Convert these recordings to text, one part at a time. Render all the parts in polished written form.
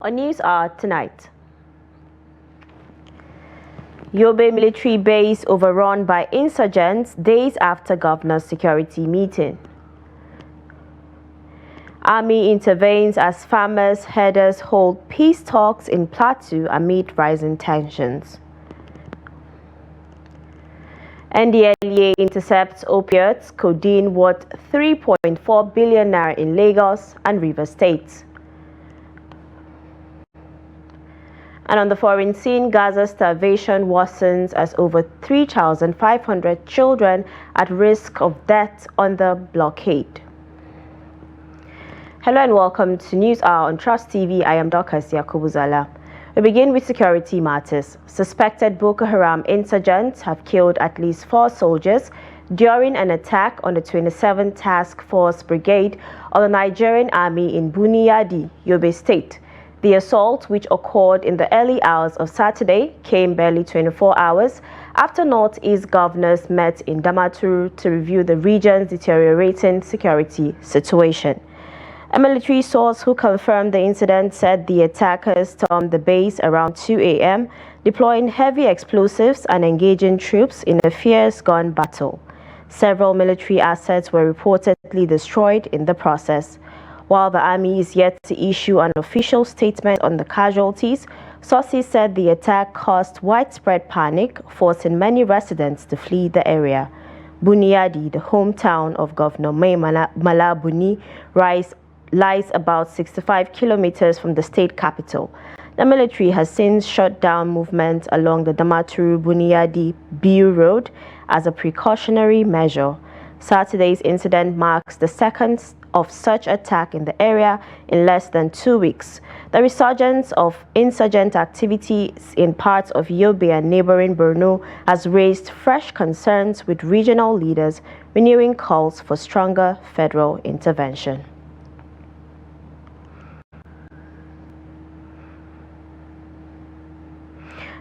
On News Hour tonight, Yobe military base overrun by insurgents days after governor's security meeting. Army intervenes as farmers' herders hold peace talks in Plateau amid rising tensions. NDLEA intercepts opiates codeine worth 3.4 billion naira in Lagos and Rivers states. And on the foreign scene, Gaza's starvation worsens as over 3,500 children at risk of death under blockade. Hello and welcome to News Hour on Trust TV. I am Dorcas Yakubuzala. We begin with security matters. Suspected Boko Haram insurgents have killed at least 4 soldiers during an attack on the 27th Task Force Brigade of the Nigerian Army in Buniyadi, Yobe State. The assault, which occurred in the early hours of Saturday, came barely 24 hours after Northeast governors met in Damaturu to review the region's deteriorating security situation. A military source who confirmed the incident said the attackers stormed the base around 2 a.m., deploying heavy explosives and engaging troops in a fierce gun battle. Several military assets were reportedly destroyed in the process. While the army is yet to issue an official statement on the casualties, sources said the attack caused widespread panic, forcing many residents to flee the area. Buniyadi, the hometown of Governor Malabuni, lies about 65 kilometers from the state capital. The military has since shut down movement along the Damaturu-Buniyadi Biu Road as a precautionary measure. Saturday's incident marks the second of such attack in the area in less than 2 weeks. The resurgence of insurgent activities in parts of Yobe and neighboring Borno has raised fresh concerns, with regional leaders renewing calls for stronger federal intervention.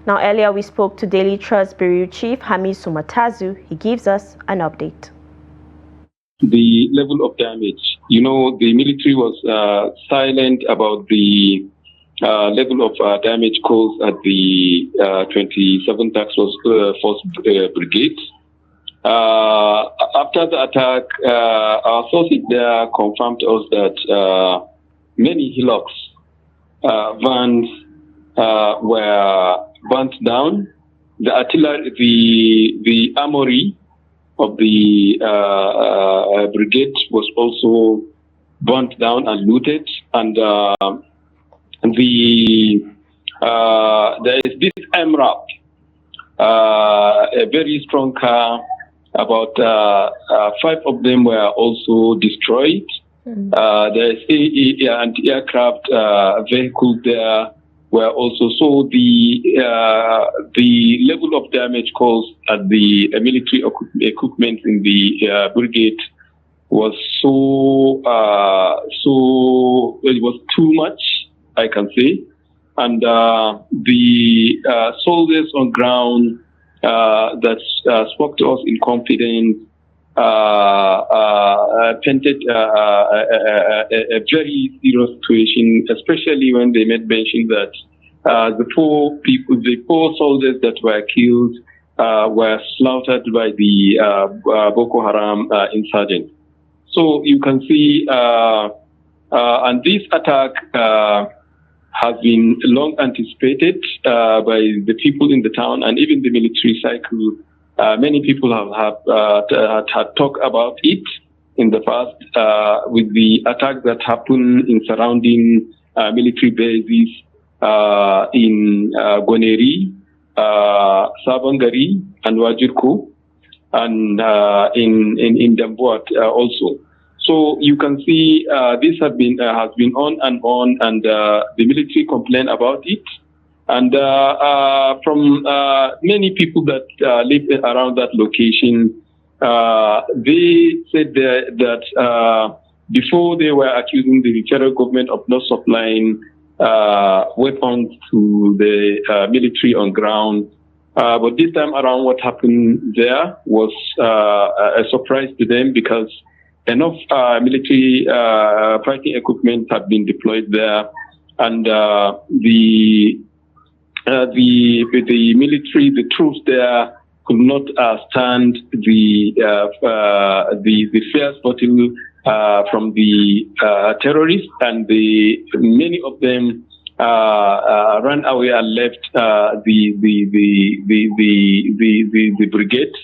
Now, earlier we spoke to Daily Trust Bureau Chief Hamid Sumatazu. He gives us an update. The level of damage. The military was silent about the level of damage caused at the 27th Task Force Brigade. After the attack, our sources there confirmed to us that many hillocks, vans were burnt down. The artillery, the armory of the brigade was also burnt down and looted, and there is this MRAP, a very strong car. About 5 of them were also destroyed. There is anti-aircraft vehicles there were also. So the level of damage caused at the military equipment in the brigade was it was too much, I can say. And the soldiers on ground that spoke to us in confidence painted a very serious situation, especially when they made mention that the 4 soldiers that were killed were slaughtered by the Boko Haram insurgents. So you can see, and this attack has been long anticipated by the people in the town and even the military cycle. Many people had talked about it in the past with the attack that happened in surrounding military bases in Goneri, Sabangari, and Wajirku, and in Dambuat also. So you can see this has been on, and the military complained about it. And from many people that live around that location, they said that before they were accusing the federal government of not supplying weapons to the military on ground. But this time around, what happened there was a surprise to them, because enough military fighting equipment have been deployed there and the military, the troops there could not stand the fierce battle from the terrorists, and many of them ran away and left the brigade.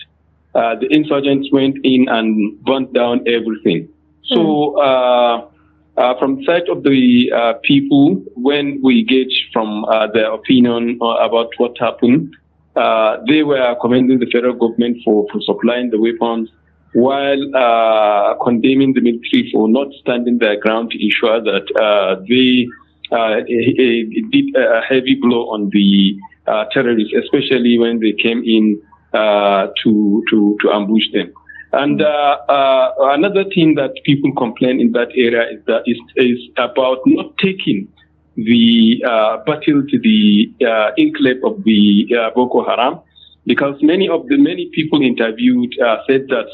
The insurgents went in and burnt down everything. So from the side of the people, when we gauge from their opinion about what happened, they were commending the federal government for supplying the weapons, while condemning the military for not standing their ground to ensure that they did a heavy blow on the terrorists, especially when they came in to ambush them. And another thing that people complain in that area is about not taking the battle to the enclave of the Boko Haram, because many people interviewed said that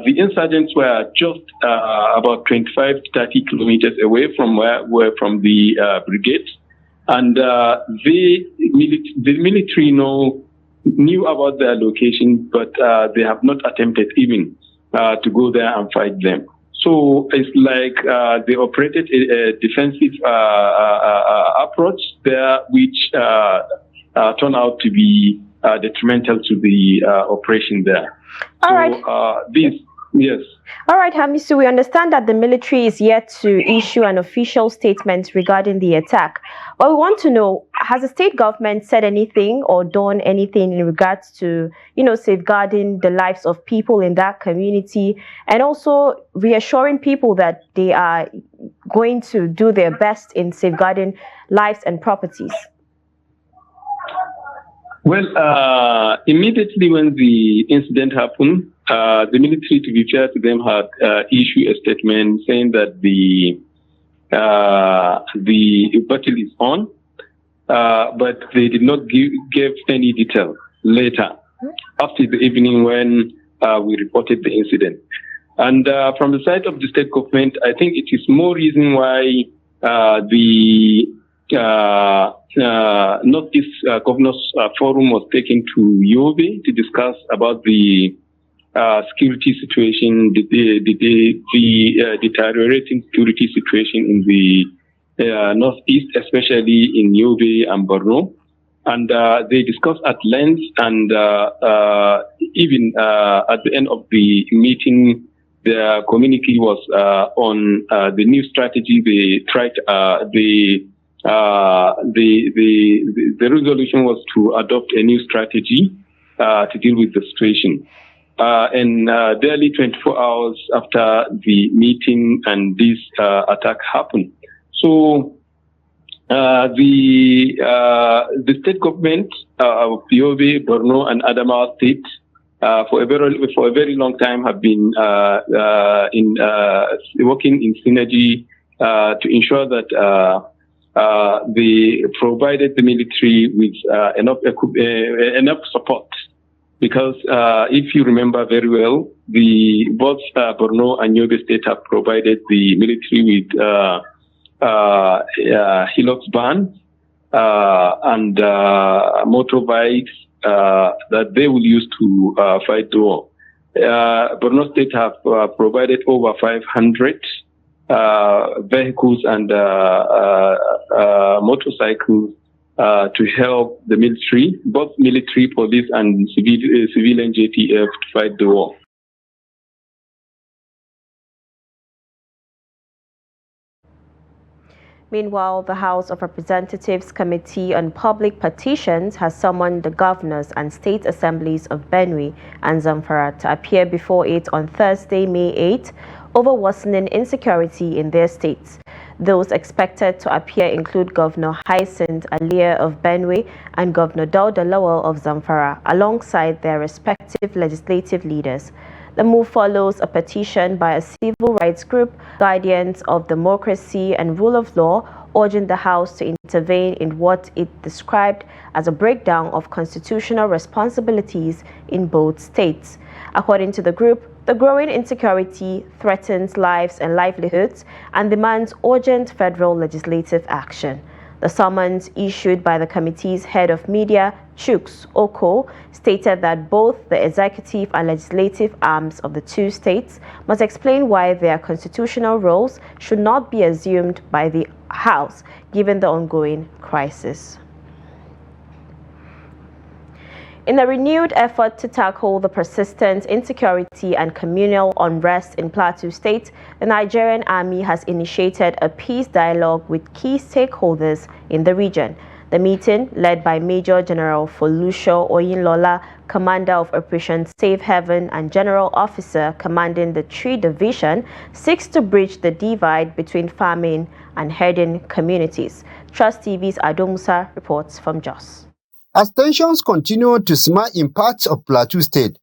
the insurgents were just about 25 to 30 kilometers away from from the brigades, and the military knew about their location, but they have not attempted even to go there and fight them. So it's like they operated a defensive approach there, which turned out to be detrimental to the operation there. All right. Yes. All right, Hamisu, we understand that the military is yet to issue an official statement regarding the attack. But we want to know, has the state government said anything or done anything in regards to, safeguarding the lives of people in that community, and also reassuring people that they are going to do their best in safeguarding lives and properties? Well, immediately when the incident happened, the military, to be fair to them, had issued a statement saying that the battle is on, but they did not give any detail later, after the evening when we reported the incident. And from the side of the state government, I think it is more reason why the Northeast Governors Forum was taken to Yobe to discuss about the security situation, the deteriorating security situation in the Northeast, especially in Yobe and Borno. And they discussed at length, and even at the end of the meeting, the communique was on the new strategy. They tried the resolution was to adopt a new strategy to deal with the situation. And barely 24 hours after the meeting and this attack happened. So the state government of Yobe, Borno, and Adamawa State for a very long time have been working in synergy to ensure that they provided the military with enough support. Because if you remember very well, both Borno and Yobe State have provided the military with Hilux vans and motorbikes that they will use to fight the war. Borno State have provided over 500 vehicles and motorcycles to help the military, both military, police, and civilian JTF to fight the war. Meanwhile, the House of Representatives Committee on Public Petitions has summoned the governors and state assemblies of Benue and Zamfara to appear before it on Thursday, May 8, over worsening insecurity in their states. Those expected to appear include Governor Hyacinth Aliya of Benue and Governor Dauda Lawal of Zamfara, alongside their respective legislative leaders. The move follows a petition by a civil rights group, Guardians of Democracy and Rule of Law, urging the House to intervene in what it described as a breakdown of constitutional responsibilities in both states. According to the group, The growing insecurity threatens lives and livelihoods and demands urgent federal legislative action. The summons issued by the committee's head of media, Chuks Oko, stated that both the executive and legislative arms of the two states must explain why their constitutional roles should not be assumed by the House, given the ongoing crisis. In a renewed effort to tackle the persistent insecurity and communal unrest in Plateau State, the Nigerian Army has initiated a peace dialogue with key stakeholders in the region. The meeting, led by Major General Folusho Oyinlola, Commander of Operation Safe Haven and General Officer commanding the 3 Division, seeks to bridge the divide between farming and herding communities. Trust TV's Adomusa reports from Jos. As tensions continue to simmer in parts of Plateau State,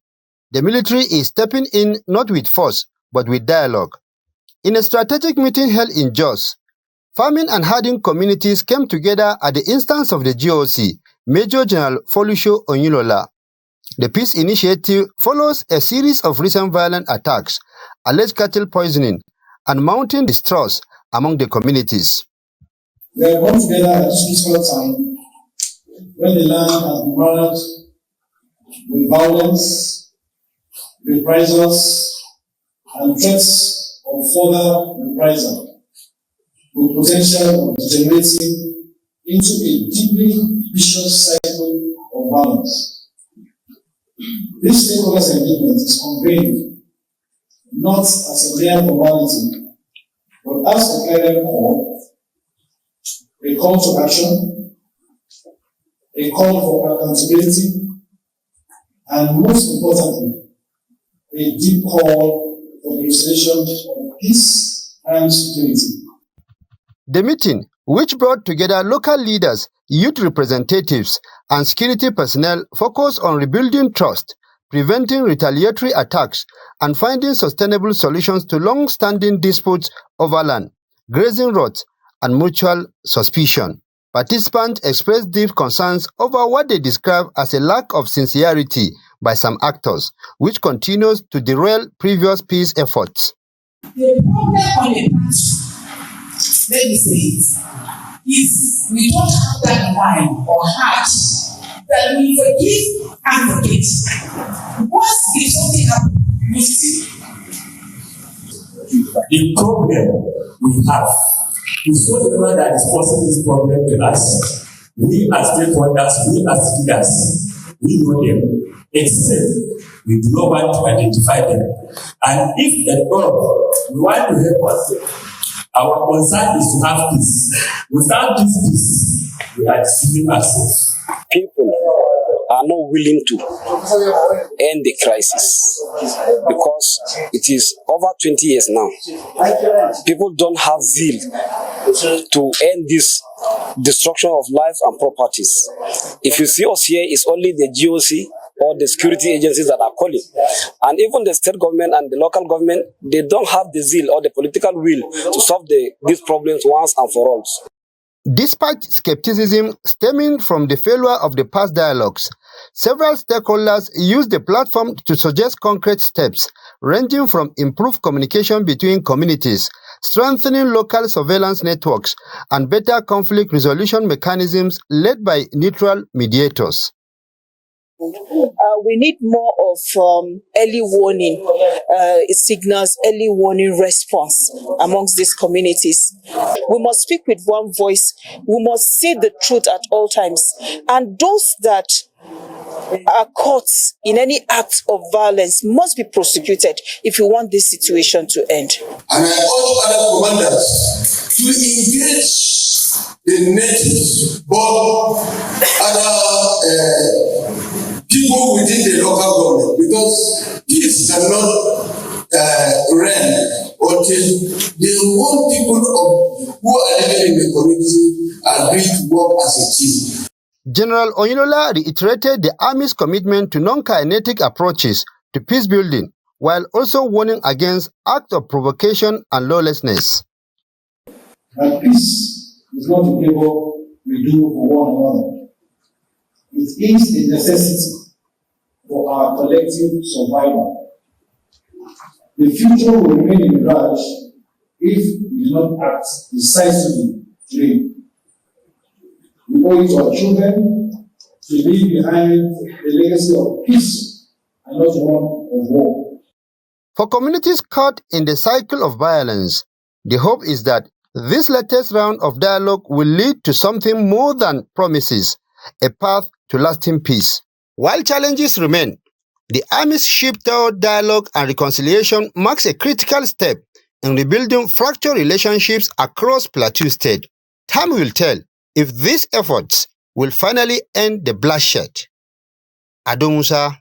the military is stepping in not with force, but with dialogue. In a strategic meeting held in Jos, farming and herding communities came together at the instance of the GOC, Major General Folusho Oyinlola. The peace initiative follows a series of recent violent attacks, alleged cattle poisoning, and mounting distrust among the communities. We are going together at this peaceful time when the land has been marred with violence, reprisals, and threats of further reprisal, with potential of degenerating into a deeply vicious cycle of violence. This stakeholders' engagement is conveyed not as a mere formality, but as a clear call to action, a call for accountability, and most importantly, a deep call for the restoration of peace and security. The meeting, which brought together local leaders, youth representatives, and security personnel, focused on rebuilding trust, preventing retaliatory attacks, and finding sustainable solutions to long-standing disputes over land, grazing roads, and mutual suspicion. Participants expressed deep concerns over what they describe as a lack of sincerity by some actors, which continues to derail previous peace efforts. The problem on the past, let me say it, is we don't have that mind or heart that we forgive and forget. Once if something happens, we still. The problem we have is whatever that is causing this problem to us. We as stakeholders, we as leaders, we know them, except we do not want to identify them. And if at all we want to help us, our concern is to have peace. Without this peace, we are deceiving ourselves. People are not willing to end the crisis because it is over 20 years now. People don't have zeal to end this destruction of lives and properties. If you see us here, it's only the GOC or the security agencies that are calling. And even the state government and the local government, they don't have the zeal or the political will to solve these problems once and for all. Despite skepticism stemming from the failure of the past dialogues, several stakeholders used the platform to suggest concrete steps, ranging from improved communication between communities, strengthening local surveillance networks, and better conflict resolution mechanisms led by neutral mediators. We need more of early warning signals, early warning response amongst these communities. We must speak with one voice. We must say the truth at all times. And those that are caught in any act of violence must be prosecuted if we want this situation to end. And I urge other commanders to engage the natives, but other people within the local government, because this cannot run until the whole people who are living in the community agree to work as a team. General Oyinlola reiterated the Army's commitment to non-kinetic approaches to peace building, while also warning against acts of provocation and lawlessness. And peace is not a favor we do for one another. It is a necessity for our collective survival. the future will remain in mirage if we do not act decisively today. We owe it to our children to leave behind a legacy of peace and not one of war. For communities caught in the cycle of violence, the hope is that this latest round of dialogue will lead to something more than promises, a path to lasting peace. While challenges remain, the Army's shift toward dialogue and reconciliation marks a critical step in rebuilding fractured relationships across Plateau State. Time will tell if these efforts will finally end the bloodshed. Ado Musa,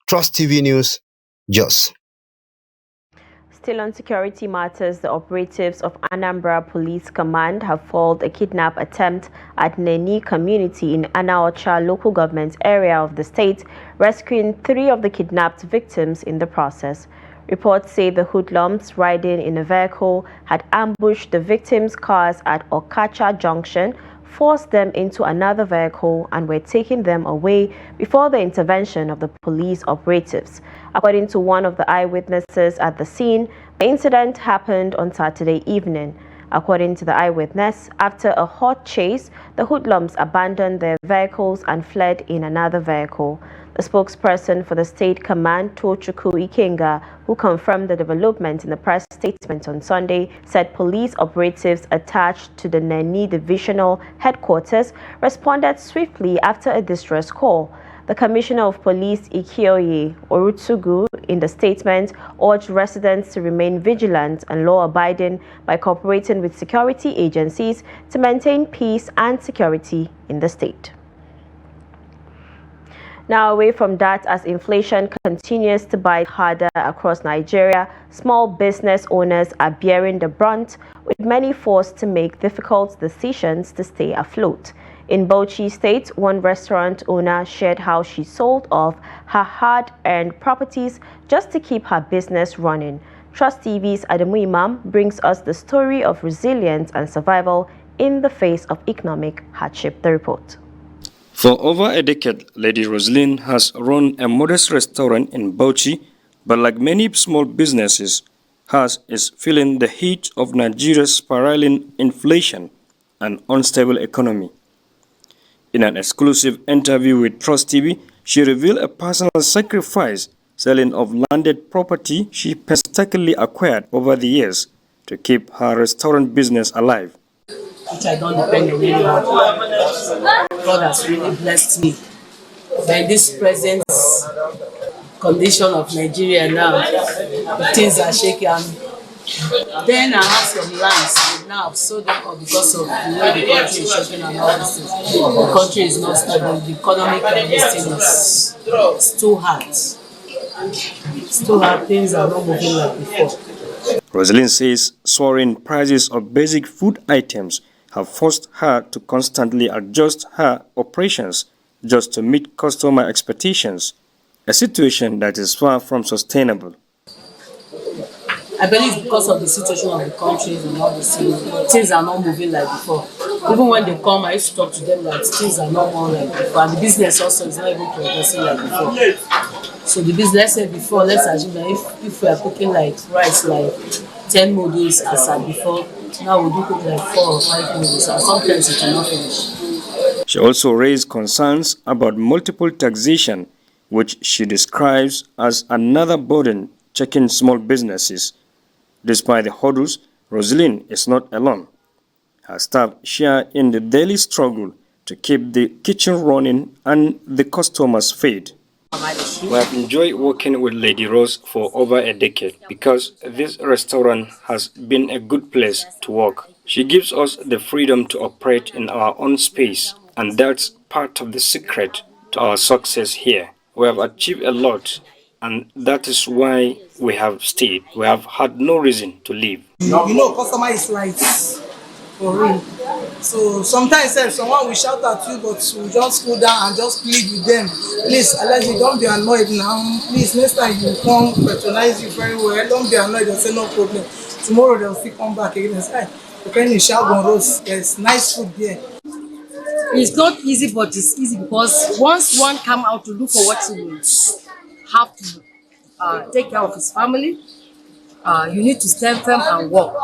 Trust TV News, Jos. Still on security matters, the operatives of Anambra Police Command have foiled a kidnap attempt at Neni community in Anaocha local government area of the state, rescuing 3 of the kidnapped victims in the process. Reports say the hoodlums riding in a vehicle had ambushed the victims' cars at Okacha Junction, forced them into another vehicle and were taking them away before the intervention of the police operatives. According to one of the eyewitnesses at the scene, the incident happened on Saturday evening. According to the eyewitness, after a hot chase, the hoodlums abandoned their vehicles and fled in another vehicle. The spokesperson for the State Command, Tochukwu Ikenga, who confirmed the development in the press statement on Sunday, said police operatives attached to the Neni Divisional Headquarters responded swiftly after a distress call. The Commissioner of Police, Ikioye Orutugu, in the statement, urged residents to remain vigilant and law-abiding by cooperating with security agencies to maintain peace and security in the state. Now, away from that, as inflation continues to bite harder across Nigeria, small business owners are bearing the brunt, with many forced to make difficult decisions to stay afloat. In Bauchi State, one restaurant owner shared how she sold off her hard-earned properties just to keep her business running. Trust TV's Adamu Imam brings us the story of resilience and survival in the face of economic hardship. The report. For over a decade, Lady Roselyn has run a modest restaurant in Bauchi, but like many small businesses, hers is feeling the heat of Nigeria's spiraling inflation and unstable economy. In an exclusive interview with Trust TV, she revealed a personal sacrifice selling of landed property she painstakingly acquired over the years to keep her restaurant business alive. Which I don't depend on anyone. God has really blessed me. By this present condition of Nigeria now, things are shaky. And then I have some lands. Now I've sold them up because of the way the country is shaking and all this thing. The country is not stable. The economic thing is too hard. It's too hard. Things are not moving like before. Roselyn says soaring prices of basic food items have forced her to constantly adjust her operations just to meet customer expectations, a situation that is far from sustainable. I believe because of the situation of the countries and all these things are not moving like before. Even when they come, I used to talk to them like things are not more like before. And the business also is not even progressing like before. So the business, let's say before, let's assume that if we are cooking like rice, like 10 noodles as at before, now we do cook like 4 or 5 noodles, and sometimes it will not finish. She also raised concerns about multiple taxation, which she describes as another burden checking small businesses. Despite the hurdles, Roselyn is not alone. Her staff share in the daily struggle to keep the kitchen running and the customers fed. We have enjoyed working with Lady Rose for over a decade because this restaurant has been a good place to work. She gives us the freedom to operate in our own space, and that's part of the secret to our success here. We have achieved a lot, and that is why we have stayed. We have had no reason to leave. You know, customer is right for real. So sometimes someone will shout at you, but you just go down and just plead with them. Please, Alhaji, don't be annoyed now. Please, next time you come, patronize you very well. Don't be annoyed and say no problem. Tomorrow they'll still come back again and say, okay, in Shalgon Roast, there's nice food there. It's not easy, but it's easy because once one come out to look for what you have to take care of his family. You need to stand firm and work.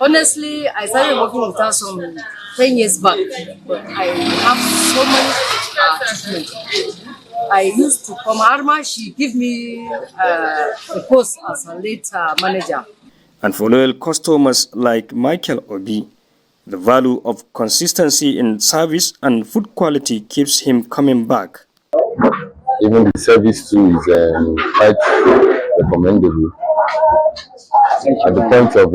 Honestly, I started working with her some 10 years back, but I have so many achievements. I used to come Arma, she give me a post as a late manager. And for loyal customers like Michael Obi, the value of consistency in service and food quality keeps him coming back. Even the service too is quite recommendable. At the point of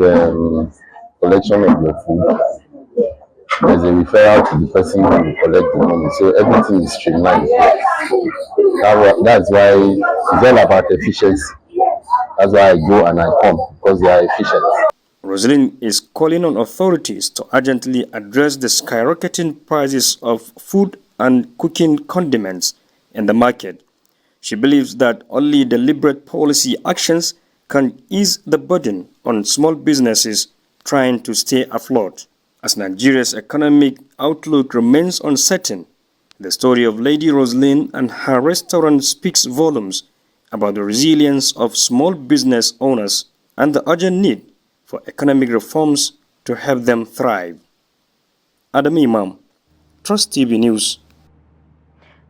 collection of your food, there's a referral to the person who will collect the money, so everything is streamlined. That's why it's all about efficiency. That's why I go and I come, because they are efficient. Rosalind is calling on authorities to urgently address the skyrocketing prices of food and cooking condiments in the market. She believes that only deliberate policy actions can ease the burden on small businesses trying to stay afloat. As Nigeria's economic outlook remains uncertain, the story of Lady Rosalind and her restaurant speaks volumes about the resilience of small business owners and the urgent need for economic reforms to help them thrive. Adam Imam, Trust TV News.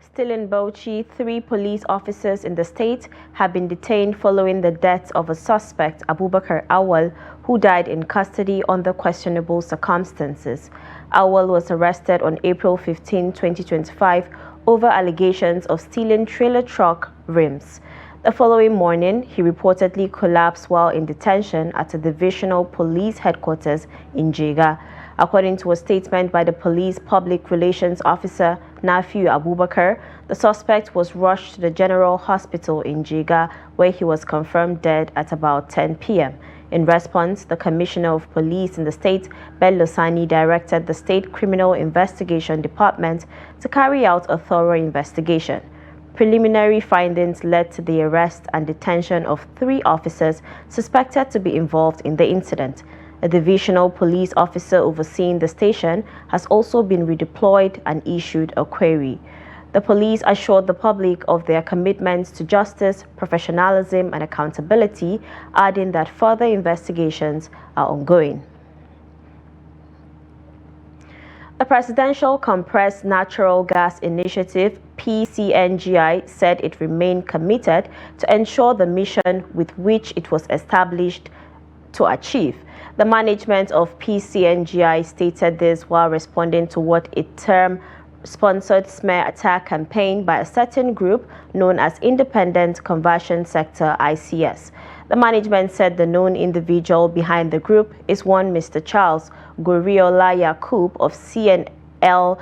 Still in Bauchi, 3 police officers in the state have been detained following the death of a suspect, Abubakar Awal, who died in custody under questionable circumstances. Awal was arrested on April 15, 2025 over allegations of stealing trailer truck rims. The following morning, he reportedly collapsed while in detention at a divisional police headquarters in Jega. According to a statement by the police public relations officer, Nafiu Abubakar, the suspect was rushed to the General Hospital in Jega, where he was confirmed dead at about 10 p.m. In response, the Commissioner of Police in the state, Bello Sani, directed the State Criminal Investigation Department to carry out a thorough investigation. Preliminary findings led to the arrest and detention of 3 officers suspected to be involved in the incident. A divisional police officer overseeing the station has also been redeployed and issued a query. The police assured the public of their commitments to justice, professionalism, and accountability, adding that further investigations are ongoing. The Presidential Compressed Natural Gas Initiative, PCNGI, said it remained committed to ensure the mission with which it was established to achieve. The management of PCNGI stated this while responding to what it termed sponsored smear attack campaign by a certain group known as Independent Conversion Sector ICS. The management said the known individual behind the group is one Mr. Charles Goriola Yakub of CNL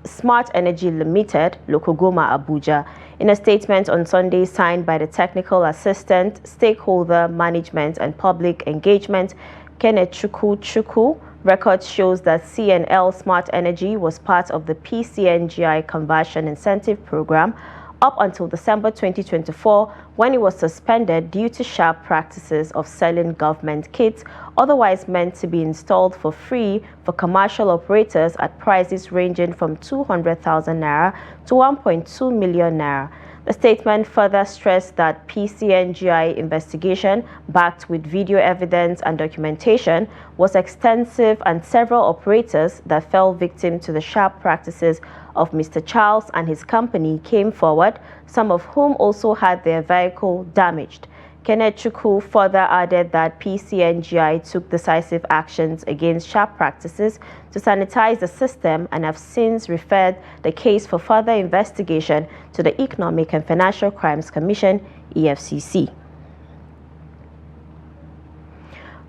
Smart Energy Limited, Lokogoma, Abuja. In a statement on Sunday signed by the technical assistant, stakeholder management and public engagement, Kenneth Chukwu, record shows that CNL Smart Energy was part of the PCNGI Conversion Incentive Program up until December 2024, when it was suspended due to sharp practices of selling government kits otherwise meant to be installed for free for commercial operators at prices ranging from 200,000 naira to 1.2 million naira. The statement further stressed that PCNGI investigation, backed with video evidence and documentation, was extensive and several operators that fell victim to the sharp practices of Mr. Charles and his company came forward, some of whom also had their vehicle damaged. Kenneth Chukwu further added that PCNGI took decisive actions against sharp practices to sanitize the system and have since referred the case for further investigation to the Economic and Financial Crimes Commission, EFCC.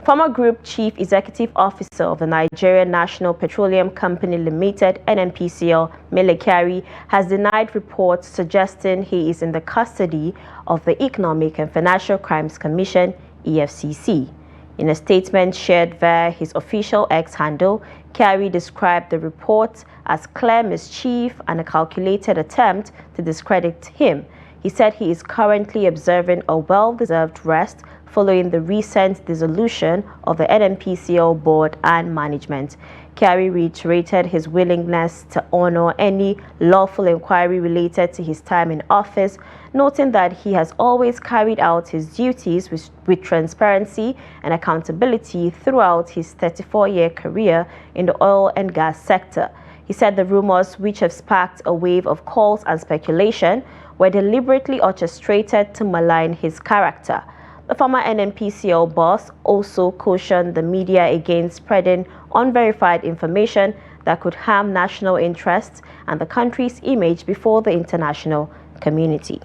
Former Group Chief Executive Officer of the Nigerian National Petroleum Company Limited, NNPCL, Mele Kyari, has denied reports suggesting he is in the custody of the Economic and Financial Crimes Commission, EFCC. In a statement shared via his official X handle, Kyari described the report as clear mischief and a calculated attempt to discredit him. He said he is currently observing a well-deserved rest following the recent dissolution of the NNPCL board and management. Kyari reiterated his willingness to honor any lawful inquiry related to his time in office, noting that he has always carried out his duties with transparency and accountability throughout his 34-year career in the oil and gas sector. He said the rumors, which have sparked a wave of calls and speculation, were deliberately orchestrated to malign his character. The former NNPCL boss also cautioned the media against spreading unverified information that could harm national interests and the country's image before the international community.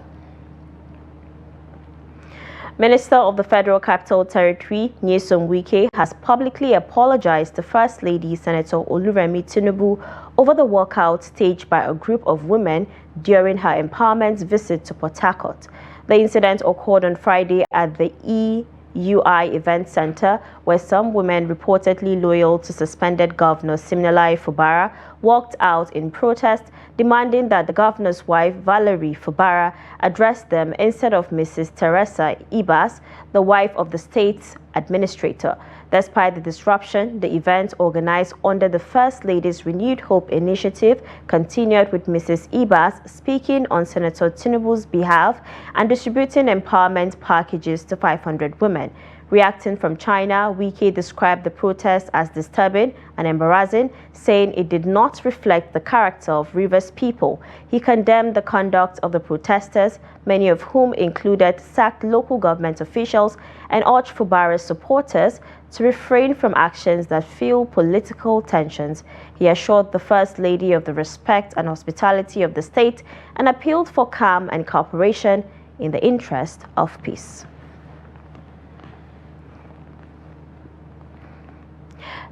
Minister of the Federal Capital Territory, Nyesom Wike, has publicly apologized to First Lady Senator Oluremi Tinubu over the walkout staged by a group of women during her empowerment visit to Port Harcourt. The incident occurred on Friday at the EUI Event Center, where some women reportedly loyal to suspended Governor Siminalayi Fubara walked out in protest, demanding that the governor's wife, Valerie Fubara, address them instead of Mrs. Teresa Ibas, the wife of the state's administrator. Despite the disruption, the event, organized under the First Lady's Renewed Hope initiative, continued with Mrs. Ibas speaking on Senator Tinubu's behalf and distributing empowerment packages to 500 women. Reacting from China, Wike described the protest as disturbing and embarrassing, saying it did not reflect the character of Rivers people. He condemned the conduct of the protesters, many of whom included sacked local government officials, and urged Fubara's supporters to refrain from actions that fuel political tensions. He assured the First Lady of the respect and hospitality of the state and appealed for calm and cooperation in the interest of peace.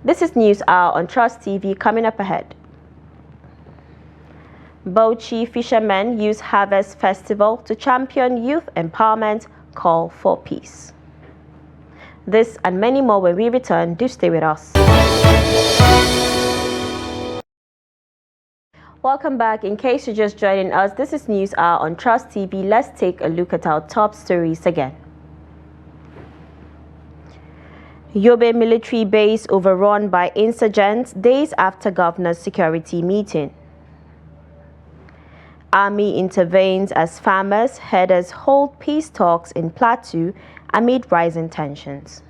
This is News Hour on Trust TV. Coming up ahead. Bauchi fishermen use Harvest Festival to champion youth empowerment, call for peace. This and many more when we return. Do stay with us. Welcome back. In case you're just joining us, this is News Hour on Trust TV. Let's take a look at our top stories again. Yobe military base overrun by insurgents days after governor's security meeting. Army intervenes as farmers' herders hold peace talks in Plateau amid rising tensions.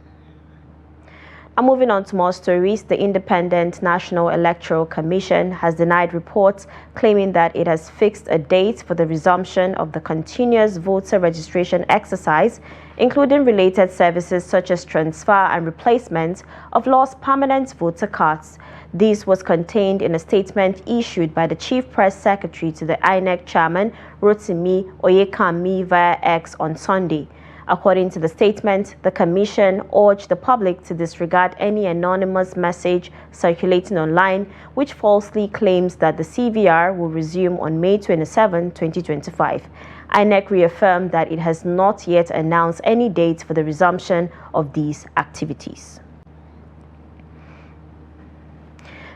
And moving on to more stories, the Independent National Electoral Commission has denied reports claiming that it has fixed a date for the resumption of the continuous voter registration exercise, including related services such as transfer and replacement of lost permanent voter cards. This was contained in a statement issued by the Chief Press Secretary to the INEC Chairman, Rotimi Oyekami, via X on Sunday. According to the statement, the Commission urged the public to disregard any anonymous message circulating online which falsely claims that the CVR will resume on May 27, 2025. INEC reaffirmed that it has not yet announced any date for the resumption of these activities.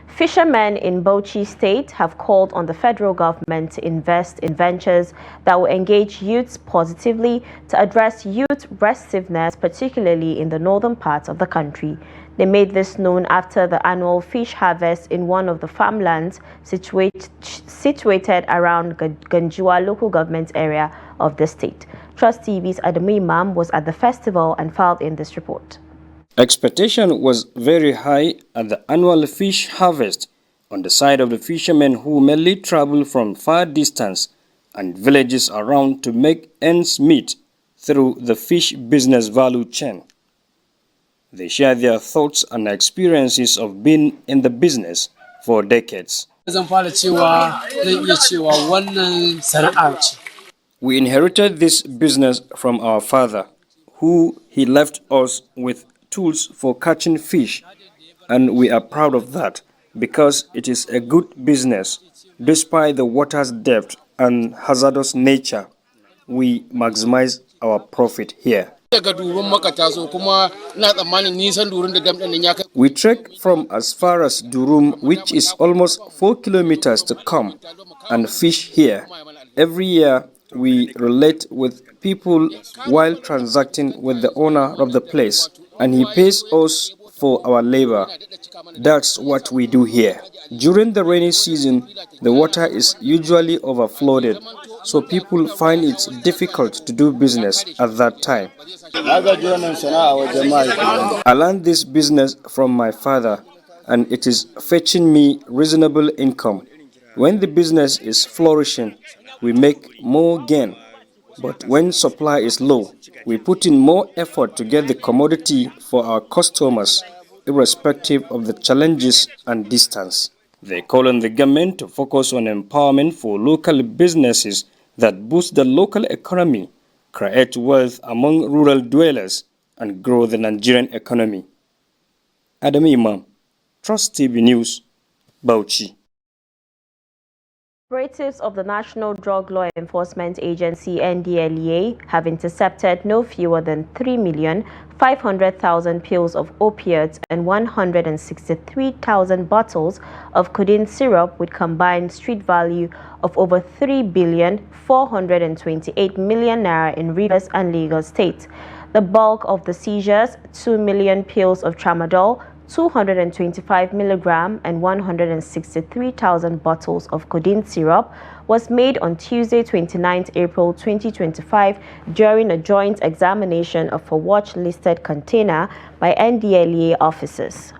Fishermen in Bauchi State have called on the federal government to invest in ventures that will engage youths positively to address youth restiveness, particularly in the northern parts of the country. They made this known after the annual fish harvest in one of the farmlands situated around Ganjua local government area of the state. Trust TV's Adamu Imam was at the festival and filed in this report. Expectation was very high at the annual fish harvest on the side of the fishermen who mainly travel from far distance and villages around to make ends meet through the fish business value chain. They share their thoughts and experiences of being in the business for decades. We inherited this business from our father, who he left us with tools for catching fish, and we are proud of that because it is a good business. Despite the water's depth and hazardous nature, we maximize our profit here. We trek from as far as Durum, which is almost 4 kilometers to come and fish here. Every year, we relate with people while transacting with the owner of the place, and he pays us for our labor. That's what we do here. During the rainy season, the water is usually overflowed, so people find it difficult to do business at that time. I learned this business from my father, and it is fetching me reasonable income. When the business is flourishing, we make more gain. But when supply is low, we put in more effort to get the commodity for our customers, irrespective of the challenges and distance. They call on the government to focus on empowerment for local businesses that boost the local economy, create wealth among rural dwellers, and grow the Nigerian economy. Adam Imam, Trust TV News, Bauchi. Operatives of the National Drug Law Enforcement Agency (NDLEA) have intercepted no fewer than 3,500,000 pills of opiates and 163,000 bottles of codeine syrup with combined street value of over 3,428 million naira in Rivers and Lagos State. The bulk of the seizures, 2 million pills of tramadol, 225 milligram and 163,000 bottles of codeine syrup, was made on Tuesday, 29th April 2025 during a joint examination of a watch-listed container by NDLEA officers.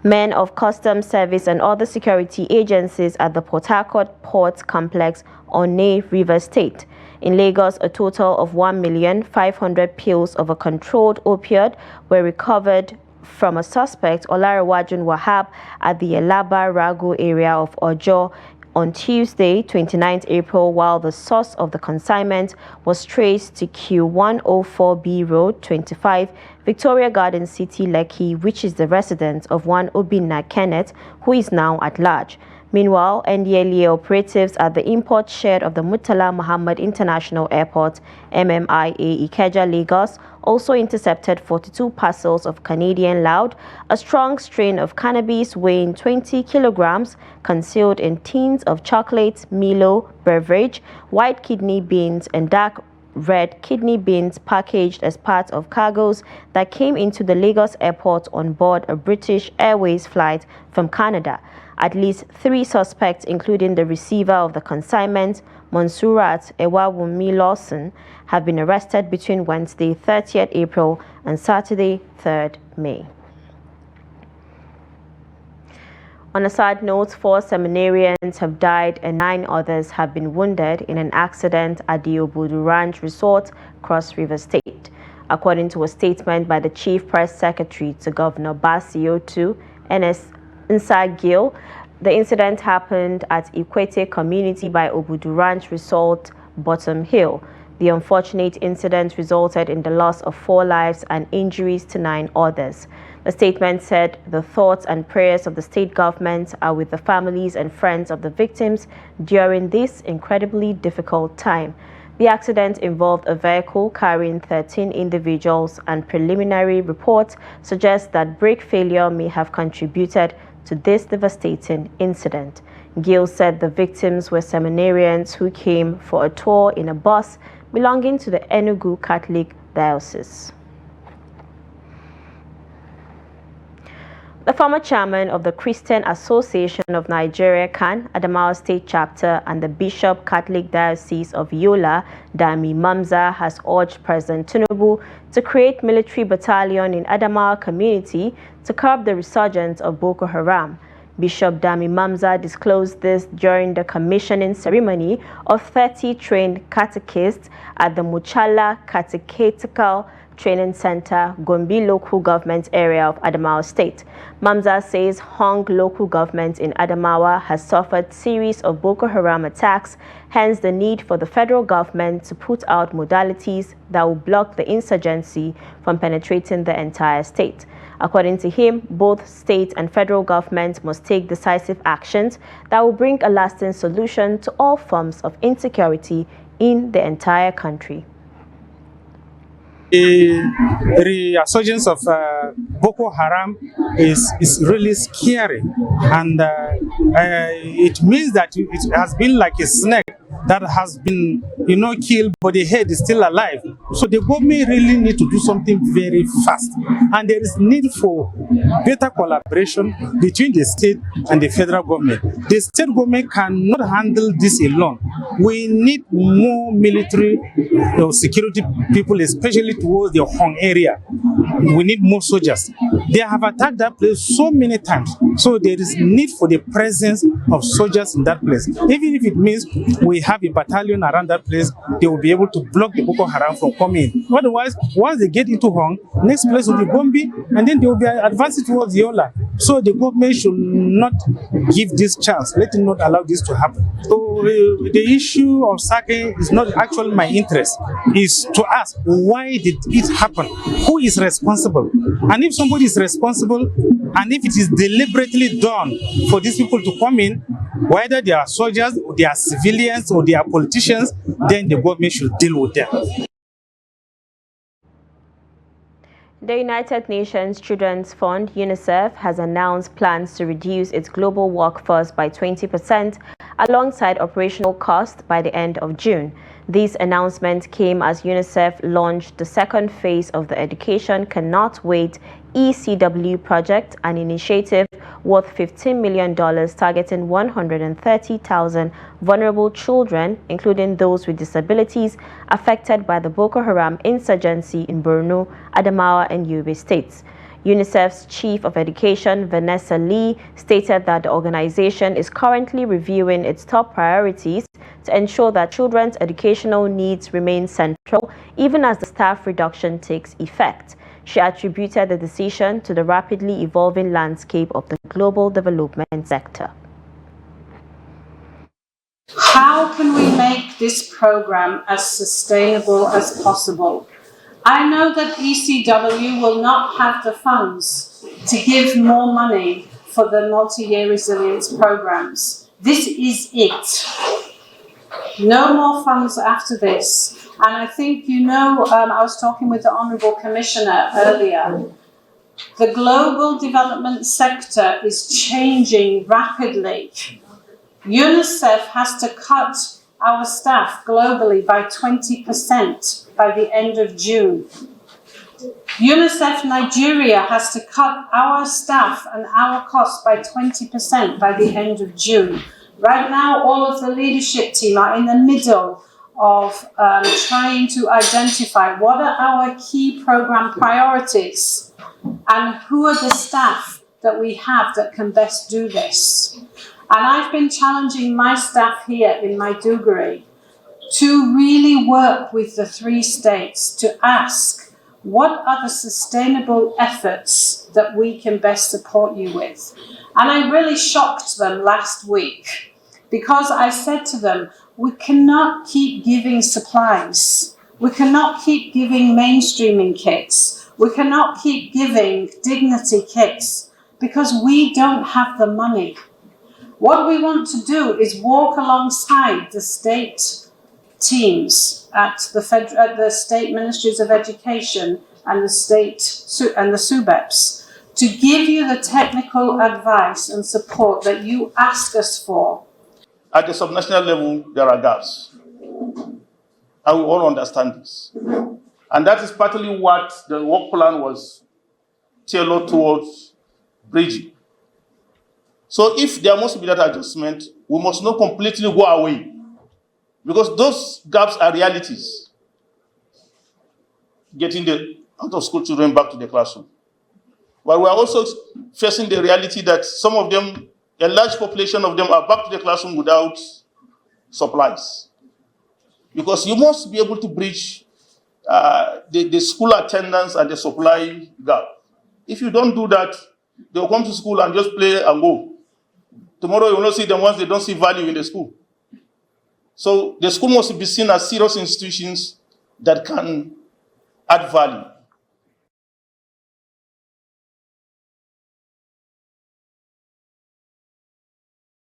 Men of Customs Service and other security agencies at the Port Harcourt Port Complex on Rivers State. In Lagos, a total of 1,500,000 pills of a controlled opioid were recovered from a suspect, Olarewajun Wahab, at the Elaba Rago area of Ojo on Tuesday, 29th April, while the source of the consignment was traced to Q104B Road 25, Victoria Garden City, Lekki, which is the residence of one Obinna Kenneth, who is now at large. Meanwhile, NDLEA operatives at the import shed of the Murtala Muhammad International Airport, MMIA, Ikeja, Lagos, also intercepted 42 parcels of Canadian loud, a strong strain of cannabis weighing 20 kilograms, concealed in tins of chocolate, Milo, beverage, white kidney beans, and dark red kidney beans packaged as part of cargoes that came into the Lagos airport on board a British Airways flight from Canada. At least 3 suspects, including the receiver of the consignment, Monsurat Ewawumi Lawson, have been arrested between Wednesday, 30th April and Saturday, 3rd May. On a sad note, 4 seminarians have died and 9 others have been wounded in an accident at the Obudu Ranch Resort, Cross River State. According to a statement by the Chief Press Secretary to Governor Basiotu, Nsa Gill, the incident happened at Ikwete Community by Obudu Ranch Resort, Bottom Hill. The unfortunate incident resulted in the loss of 4 lives and injuries to 9 others. The statement said the thoughts and prayers of the state government are with the families and friends of the victims during this incredibly difficult time. The accident involved a vehicle carrying 13 individuals, and preliminary reports suggest that brake failure may have contributed to this devastating incident. Gill said the victims were seminarians who came for a tour in a bus belonging to the Enugu Catholic Diocese. The former chairman of the Christian Association of Nigeria (CAN) Adamawa State Chapter and the Bishop Catholic Diocese of Yola, Dami Mamza, has urged President Tinubu to create military battalion in Adamawa community to curb the resurgence of Boko Haram. Bishop Dami Mamza disclosed this during the commissioning ceremony of 30 trained catechists at the Muchala Catechetical Training Center, Gombe local government area of Adamawa State. Mamza says Hong local government in Adamawa has suffered series of Boko Haram attacks, hence the need for the federal government to put out modalities that will block the insurgency from penetrating the entire state. According to him, both state and federal government must take decisive actions that will bring a lasting solution to all forms of insecurity in the entire country. The resurgence of Boko Haram is really scary, and it means that it has been like a snake that has been, killed, but the head is still alive. So the government really need to do something very fast, and there is need for better collaboration between the state and the federal government. The state government cannot handle this alone. We need more military security people, especially towards the Hong area. We need more soldiers. They have attacked that place so many times. So there is need for the presence of soldiers in that place. Even if it means we have a battalion around that place, they will be able to block the Boko Haram from coming in. Otherwise, once they get into Hong, next place will be Gombe, and then they will be advancing towards Yola. So the government should not give this chance. Let it not allow this to happen. So the issue of sacking is not actually my interest. Is to ask, why did it happen? Who is responsible? And if somebody is responsible, and if it is deliberately done for these people to come in, whether they are soldiers, or they are civilians, or they are politicians, then the government should deal with them. The United Nations Children's Fund, UNICEF, has announced plans to reduce its global workforce by 20% alongside operational costs by the end of June. This announcement came as UNICEF launched the second phase of the Education Cannot Wait ECW project, an initiative worth $15 million targeting 130,000 vulnerable children, including those with disabilities affected by the Boko Haram insurgency in Borno, Adamawa, and Yobe states. UNICEF's Chief of Education, Vanessa Lee, stated that the organization is currently reviewing its top priorities to ensure that children's educational needs remain central, even as the staff reduction takes effect. She attributed the decision to the rapidly evolving landscape of the global development sector. How can we make this program as sustainable as possible? I know that ECW will not have the funds to give more money for the multi-year resilience programs. This is it. No more funds after this. And I think, I was talking with the Honourable Commissioner earlier. The global development sector is changing rapidly. UNICEF has to cut our staff globally by 20% by the end of June. UNICEF Nigeria has to cut our staff and our costs by 20% by the end of June. Right now, all of the leadership team are in the middle of trying to identify what are our key program priorities and who are the staff that we have that can best do this. And I've been challenging my staff here in Maiduguri to really work with the 3 states to ask, what are the sustainable efforts that we can best support you with? And I really shocked them last week because I said to them, we cannot keep giving supplies. We cannot keep giving mainstreaming kits. We cannot keep giving dignity kits because we don't have the money. What we want to do is walk alongside the state teams at the state ministries of education and the SUBEPs to give you the technical advice and support that you ask us for. At the subnational level, there are gaps. And we all understand this. And that is partly what the work plan was tailored towards bridging. So if there must be that adjustment, we must not completely go away, because those gaps are realities. Getting the out-of-school children back to the classroom. But we are also facing the reality that some of them, a large population of them, are back to the classroom without supplies. Because you must be able to bridge the school attendance and the supply gap. If you don't do that, they will come to school and just play and go. Tomorrow you will not see them once they don't see value in the school. So the school must be seen as serious institutions that can add value.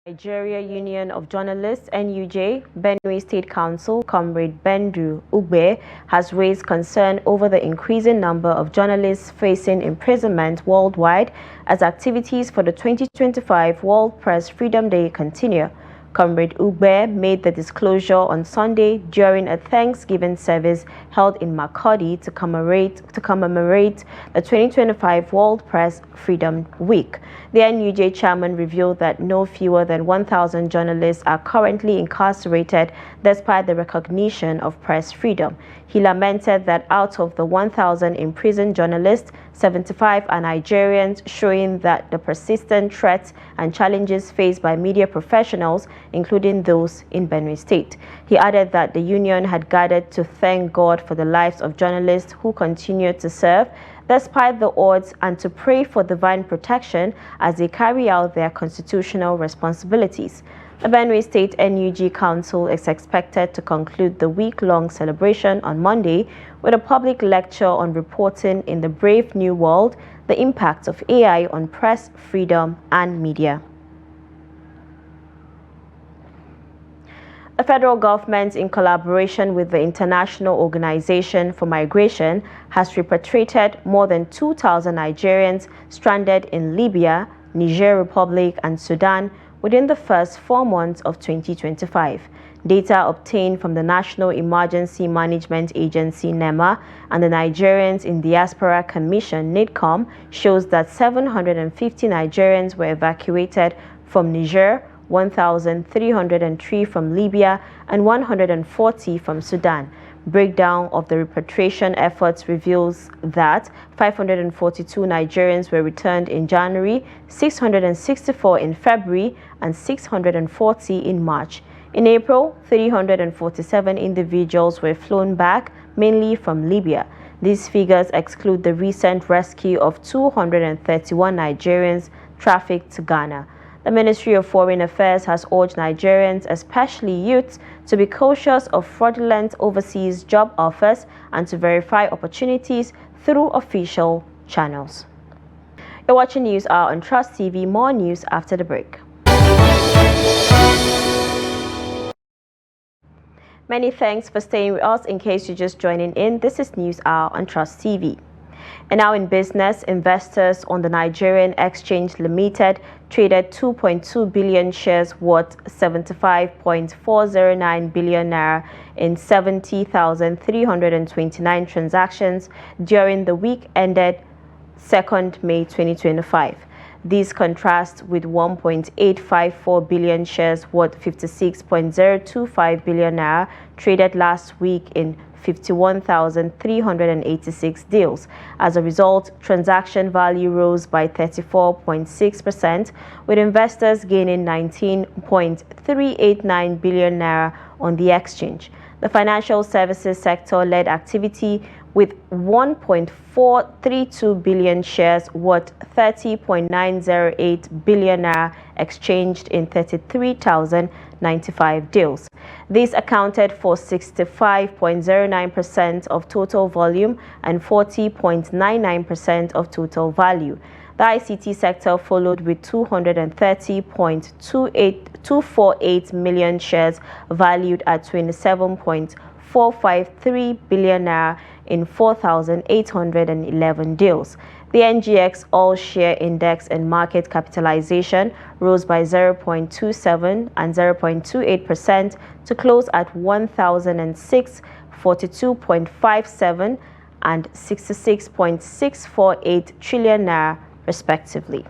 Nigeria Union of Journalists (NUJ), Benue State Council, Comrade Bendu Ugbe, has raised concern over the increasing number of journalists facing imprisonment worldwide as activities for the 2025 World Press Freedom Day continue. Comrade Ugbe made the disclosure on Sunday during a Thanksgiving service held in Makurdi to commemorate the 2025 World Press Freedom Week. The NUJ chairman revealed that no fewer than 1,000 journalists are currently incarcerated despite the recognition of press freedom. He lamented that out of the 1,000 imprisoned journalists, 75 are Nigerians, showing that the persistent threats and challenges faced by media professionals, including those in Benue State. He added that the union had gathered to thank God for the lives of journalists who continue to serve despite the odds and to pray for divine protection as they carry out their constitutional responsibilities. The Benue State NUG Council is expected to conclude the week-long celebration on Monday with a public lecture on reporting in the brave new world, the impact of AI on press freedom and media. The federal government, in collaboration with the International Organization for Migration, has repatriated more than 2,000 Nigerians stranded in Libya, Niger Republic, and Sudan within the first 4 months of 2025. Data obtained from the National Emergency Management Agency (NEMA) and the Nigerians in Diaspora Commission (NIDCOM) shows that 750 Nigerians were evacuated from Niger, 1,303 from Libya, and 140 from Sudan. Breakdown of the repatriation efforts reveals that 542 Nigerians were returned in January, 664 in February, and 640 in March. In April, 347 individuals were flown back, mainly from Libya. These figures exclude the recent rescue of 231 Nigerians trafficked to Ghana. The Ministry of Foreign Affairs has urged Nigerians, especially youths, to be cautious of fraudulent overseas job offers and to verify opportunities through official channels. You're watching News Hour on Trust TV. More news after the break. Many thanks for staying with us. In case you're just joining in, this is News Hour on Trust TV. And now in business, investors on the Nigerian Exchange Limited traded 2.2 billion shares worth 75.409 billion naira in 70,329 transactions during the week ended 2nd May 2025. These contrast with 1.854 billion shares worth 56.025 billion naira traded last week in 51,386 deals. As a result, transaction value rose by 34.6%, with investors gaining 19.389 billion naira on the exchange. The financial services sector led activity with 1.432 billion shares worth 30.908 billion naira exchanged in 33,095 deals. This accounted for 65.09% of total volume and 40.99% of total value. The ICT sector followed with 230.248 million shares valued at 27.453 billion naira in 4,811 deals. The NGX All-Share Index and market capitalization rose by 0.27 and 0.28% to close at 1,006, 42.57 and 66.648 trillion naira respectively.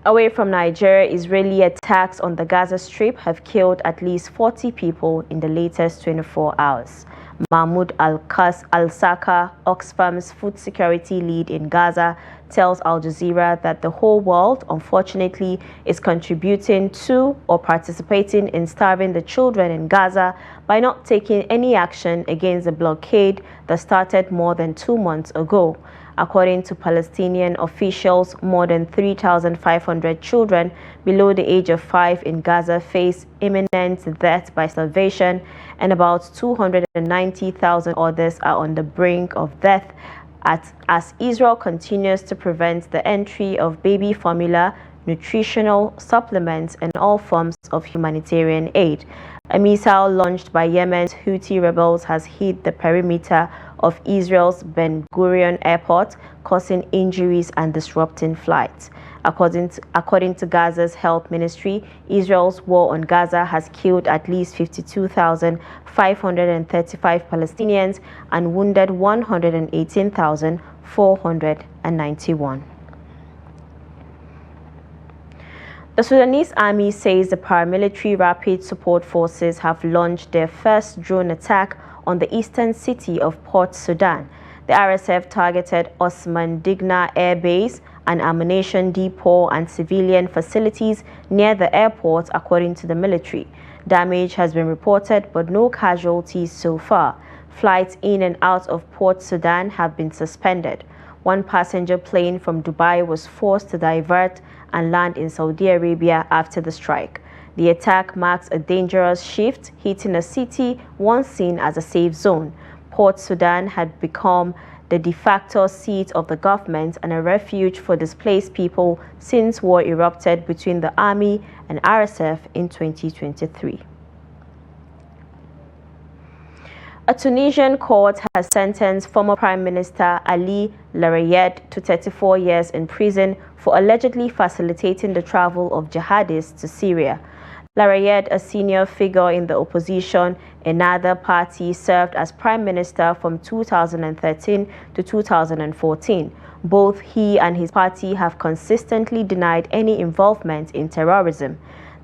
Away from Nigeria, Israeli attacks on the Gaza Strip have killed at least 40 people in the latest 24 hours. Mahmoud Al-Saka, Oxfam's food security lead in Gaza, tells Al Jazeera that the whole world, unfortunately, is contributing to or participating in starving the children in Gaza by not taking any action against the blockade that started more than 2 months ago. According to Palestinian officials, more than 3,500 children below the age of 5 in Gaza face imminent death by starvation, and about 290,000 others are on the brink of death as Israel continues to prevent the entry of baby formula, nutritional supplements, and all forms of humanitarian aid. A missile launched by Yemen's Houthi rebels has hit the perimeter of Israel's Ben Gurion airport, causing injuries and disrupting flights. According to Gaza's health ministry, Israel's war on Gaza has killed at least 52,535 Palestinians and wounded 118,491. The Sudanese army says the paramilitary Rapid Support Forces have launched their first drone attack on the eastern city of Port Sudan. The RSF targeted Osman Digna Air Base, an ammunition depot, and civilian facilities near the airport, according to the military. Damage has been reported, but no casualties so far. Flights in and out of Port Sudan have been suspended. One passenger plane from Dubai was forced to divert and land in Saudi Arabia after the strike. The attack marks a dangerous shift, hitting a city once seen as a safe zone. Port Sudan had become the de facto seat of the government and a refuge for displaced people since war erupted between the army and RSF in 2023. A Tunisian court has sentenced former Prime Minister Ali Larayed to 34 years in prison for allegedly facilitating the travel of jihadists to Syria. Larayed, a senior figure in the opposition, another party, served as Prime Minister from 2013 to 2014. Both he and his party have consistently denied any involvement in terrorism.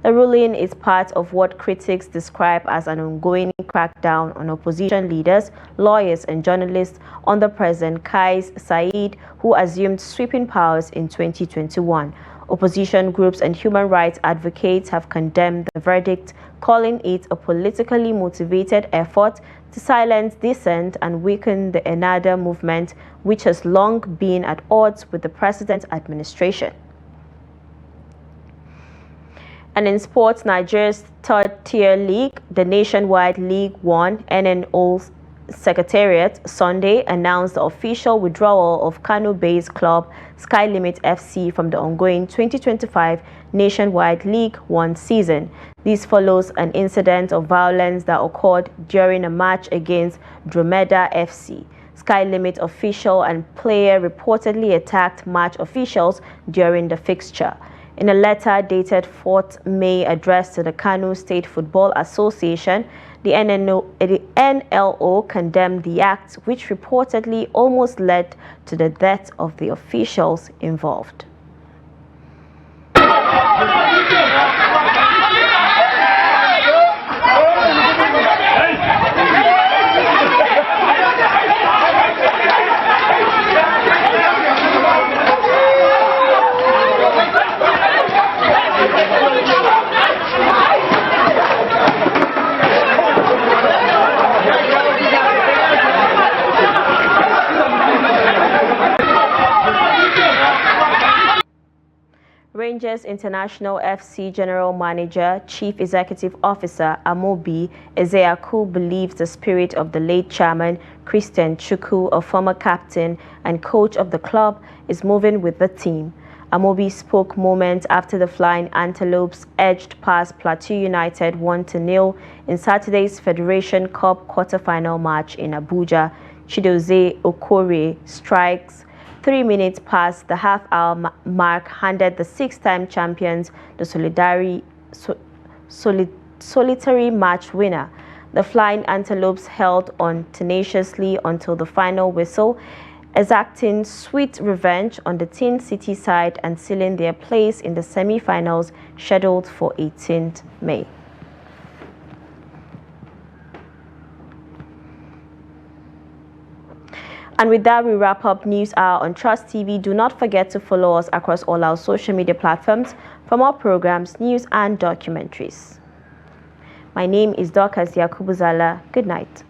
The ruling is part of what critics describe as an ongoing crackdown on opposition leaders, lawyers, and journalists under President Kais Saied, who assumed sweeping powers in 2021. Opposition groups and human rights advocates have condemned the verdict, calling it a politically motivated effort to silence dissent and weaken the Ennahda movement, which has long been at odds with the president's administration. And in sports, Nigeria's third-tier league, the Nationwide League One NNO Secretariat, Sunday announced the official withdrawal of Kano-based club Sky Limit FC from the ongoing 2025 Nationwide League One season. This follows an incident of violence that occurred during a match against Dromeda FC. Sky Limit official and player reportedly attacked match officials during the fixture. In a letter dated 4th May addressed to the Kano State Football Association, the NLO condemned the act, which reportedly almost led to the death of the officials involved. Rangers International FC General Manager, Chief Executive Officer Amobi Ezeaku believes the spirit of the late chairman, Christian Chukwu, a former captain and coach of the club, is moving with the team. Amobi spoke moments after the Flying Antelopes edged past Plateau United 1-0 in Saturday's Federation Cup quarter-final match in Abuja. Chidozie Okorie strikes 3 minutes past the half-hour mark handed the six-time champions the solitary match winner. The Flying Antelopes held on tenaciously until the final whistle, exacting sweet revenge on the Tin City side and sealing their place in the semi-finals scheduled for 18th May. And with that, we wrap up News Hour on Trust TV. Do not forget to follow us across all our social media platforms for more programs, news, and documentaries. My name is Dorcas Yakubuzala. Good night.